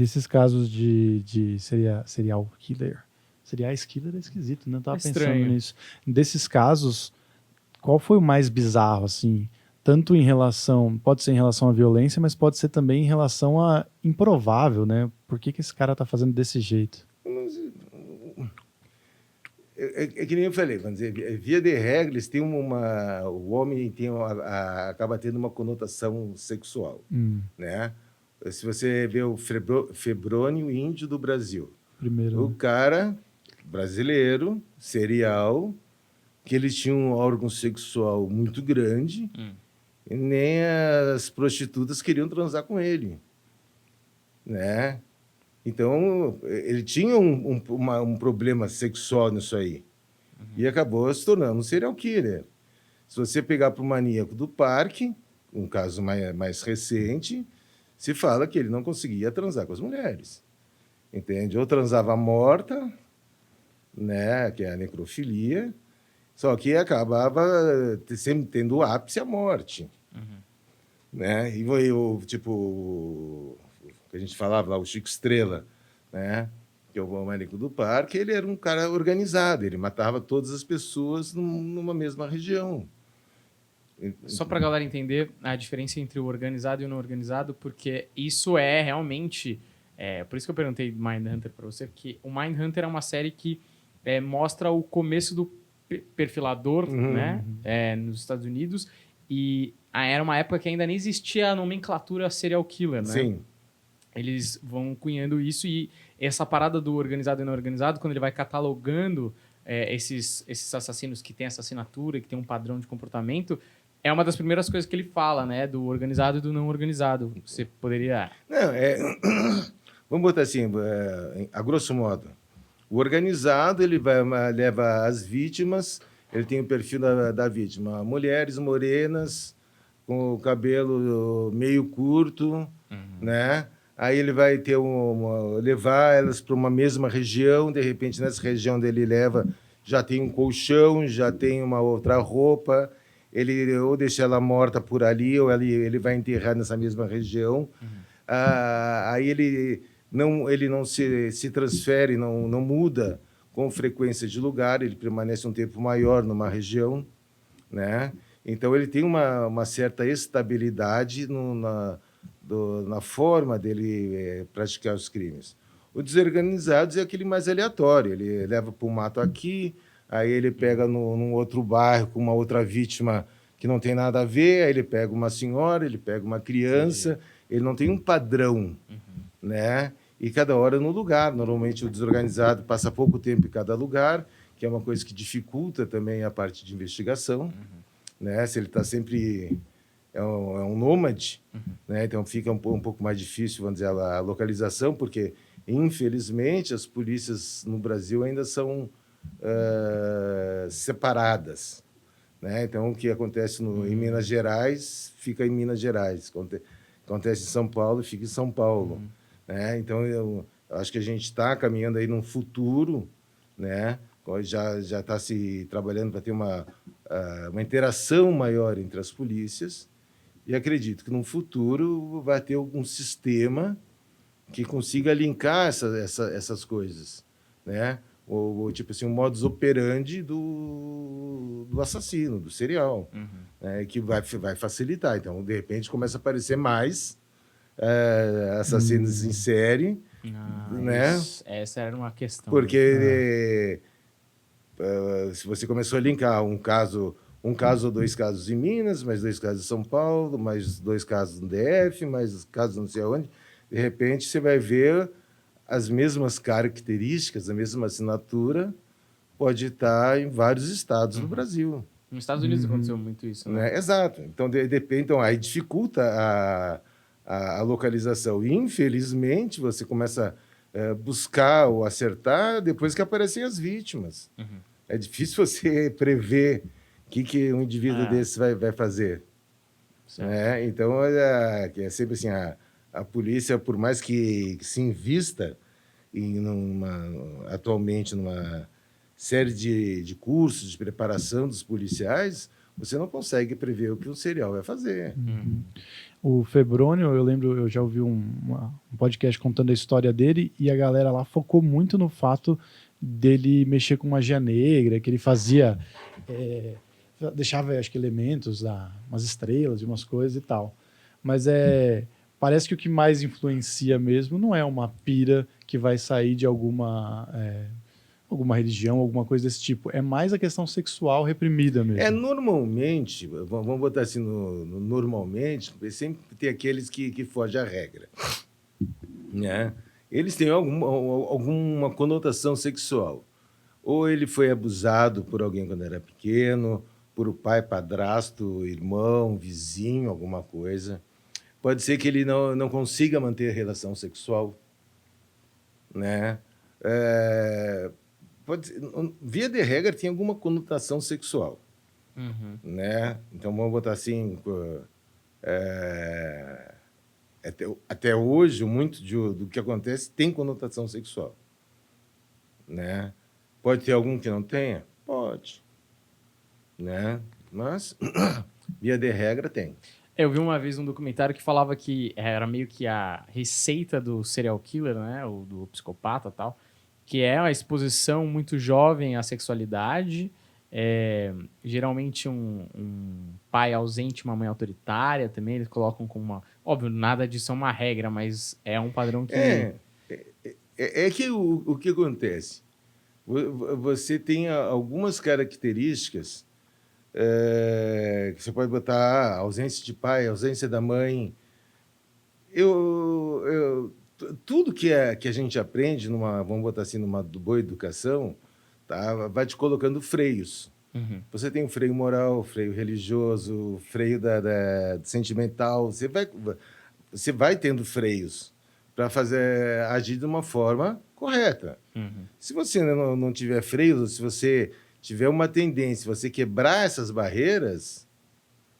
Desses casos de serial killer. Serial killer é esquisito, né? Eu tava pensando nisso. Desses casos, qual foi o mais bizarro, assim? Tanto em relação... Pode ser em relação à violência, mas pode ser também em relação a improvável, né? Por que esse cara tá fazendo desse jeito? É que nem eu falei, vamos dizer, via de regra, eles têm o homem tem acaba tendo uma conotação sexual, né? Se você vê o Febrônio Índio do Brasil, Primeiro, o cara brasileiro, serial, que ele tinha um órgão sexual muito grande, e nem as prostitutas queriam transar com ele, né? Então, ele tinha um problema sexual nisso aí. E acabou se tornando um serial killer. Se você pegar para o maníaco do parque, um caso mais recente, se fala que ele não conseguia transar com as mulheres. Entende? Ou transava morta, né, que é a necrofilia, só que acabava sempre tendo o ápice a morte. Né? E tipo, o que a gente falava lá, o Chico Estrela, né? Que é o maníaco do parque, ele era um cara organizado, ele matava todas as pessoas numa mesma região. Só para a galera entender a diferença entre o organizado e o não organizado, porque isso é realmente... por isso que eu perguntei Mindhunter para você, porque o Mindhunter é uma série que mostra o começo do perfilador, né? Nos Estados Unidos, e era uma época que ainda nem existia a nomenclatura serial killer, né? Sim. Eles vão cunhando isso, e essa parada do organizado e não organizado, quando ele vai catalogando esses assassinos que têm essa assinatura, que tem um padrão de comportamento, é uma das primeiras coisas que ele fala, né? Do organizado e do não organizado. Você poderia... Não, vamos botar assim, a grosso modo. O organizado, ele leva as vítimas, ele tem o perfil da vítima. Mulheres morenas, com o cabelo meio curto, né? Aí ele vai levar elas para uma mesma região, de repente nessa região dele leva, já tem um colchão, já tem uma outra roupa, ele ou deixa ela morta por ali, ou ele vai enterrar nessa mesma região. Aí ele não se transfere, não muda com frequência de lugar, ele permanece um tempo maior numa região, né? Então ele tem uma certa estabilidade na forma dele praticar os crimes. O desorganizado é aquele mais aleatório, ele leva para o mato aqui, aí ele pega num outro bairro com uma outra vítima que não tem nada a ver, aí ele pega uma senhora, ele pega uma criança, ele não tem um padrão, né? E cada hora no lugar. Normalmente o desorganizado passa pouco tempo em cada lugar, que é uma coisa que dificulta também a parte de investigação, né? Se ele está sempre... É um nômade, né? Então fica um pouco mais difícil, vamos dizer, a localização, porque, infelizmente, as polícias no Brasil ainda são separadas, né? Então, o que acontece em Minas Gerais, fica em Minas Gerais. Acontece em São Paulo, fica em São Paulo. Né? Então, eu acho que a gente está caminhando aí num futuro, né? Já está se trabalhando para ter uma interação maior entre as polícias, e acredito que no futuro vai ter algum sistema que consiga linkar essas coisas, né? Ou tipo assim, um modus operandi do assassino, do serial, né? Que vai facilitar. Então, de repente, começa a aparecer mais assassinos em série, né? Essa era uma questão. Porque se você começou a linkar um caso ou dois casos em Minas, mais dois casos em São Paulo, mais dois casos no DF, mais casos não sei aonde, de repente você vai ver as mesmas características, a mesma assinatura, pode estar em vários estados do Brasil. Nos Estados Unidos aconteceu muito isso, né? Exato. Então, depende. Então, aí dificulta a localização. E, infelizmente, você começa a buscar ou acertar depois que aparecem as vítimas. É difícil você prever o que um indivíduo desse vai fazer. Então, é sempre assim, a polícia, por mais que se invista atualmente numa série de cursos de preparação dos policiais, você não consegue prever o que um serial vai fazer. O Febrônio, eu lembro, eu já ouvi um podcast contando a história dele e a galera lá focou muito no fato dele mexer com magia negra, que ele fazia, deixava, acho que, elementos, umas estrelas e umas coisas e tal. Mas parece que o que mais influencia mesmo não é uma pira que vai sair de alguma religião, alguma coisa desse tipo. É mais a questão sexual reprimida mesmo. Normalmente, vamos botar assim, normalmente, sempre tem aqueles que fogem à regra. Né? Eles têm alguma conotação sexual. Ou ele foi abusado por alguém quando era pequeno, por o pai, padrasto, irmão, vizinho, alguma coisa. Pode ser que ele não consiga manter a relação sexual. Né? Via de regra, tem alguma conotação sexual. Uhum. Né? Então, vamos botar assim... Até hoje, muito do que acontece tem conotação sexual. Né? Pode ter algum que não tenha? Pode. Né? Mas, via de regra, tem. Eu vi uma vez um documentário que falava que era meio que a receita do serial killer, né? Ou do psicopata e tal, que é a exposição muito jovem à sexualidade, geralmente um pai ausente, uma mãe autoritária também, eles colocam como uma... Óbvio, nada disso é uma regra, mas é um padrão que... Que o que acontece? Você tem algumas características que você pode botar ausência de pai, ausência da mãe. Tudo que a gente aprende, vamos botar assim, numa boa educação, tá, vai te colocando freios. Uhum. Você tem o freio moral, freio religioso, freio sentimental. Você vai tendo freios para agir de uma forma correta. Uhum. Se você não tiver freios, se você tiver uma tendência, você quebrar essas barreiras,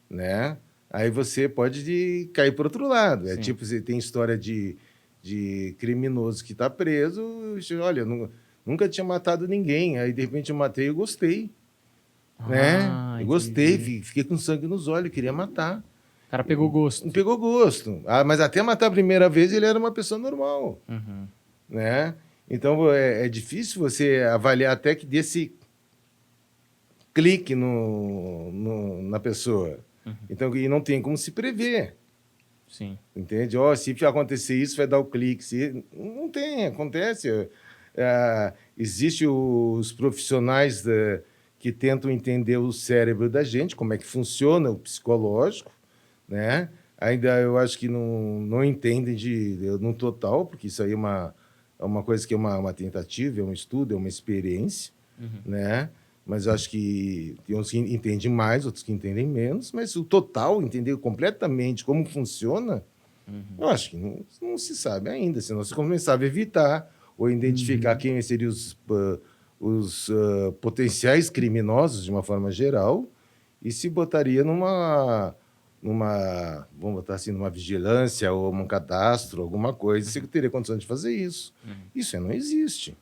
né? Aí você pode cair por outro lado. Sim. É tipo, você tem história de criminoso que está preso, olha, nunca tinha matado ninguém, aí de repente eu matei e eu gostei. Né? Eu gostei, fiquei com sangue nos olhos, queria matar. O cara pegou gosto. Pegou gosto. Mas até matar a primeira vez ele era uma pessoa normal. Uhum. Né? Então é difícil você avaliar até que desse clique na pessoa. Uhum. Então, e não tem como se prever. Sim. Entende? Se acontecer isso, vai dar o clique. Não tem, acontece. Existem os profissionais que tentam entender o cérebro da gente, como é que funciona o psicológico, né? Ainda eu acho que não entendem no total, porque isso aí é uma coisa que é uma tentativa, é um estudo, é uma experiência, né? Mas eu acho que tem uns que entendem mais, outros que entendem menos, mas o total, entender completamente como funciona, eu acho que não se sabe ainda, senão você começava a evitar ou identificar quem seriam os potenciais criminosos de uma forma geral e se botaria vamos botar assim, numa vigilância ou num cadastro, alguma coisa, você teria condição de fazer isso. Isso aí não existe.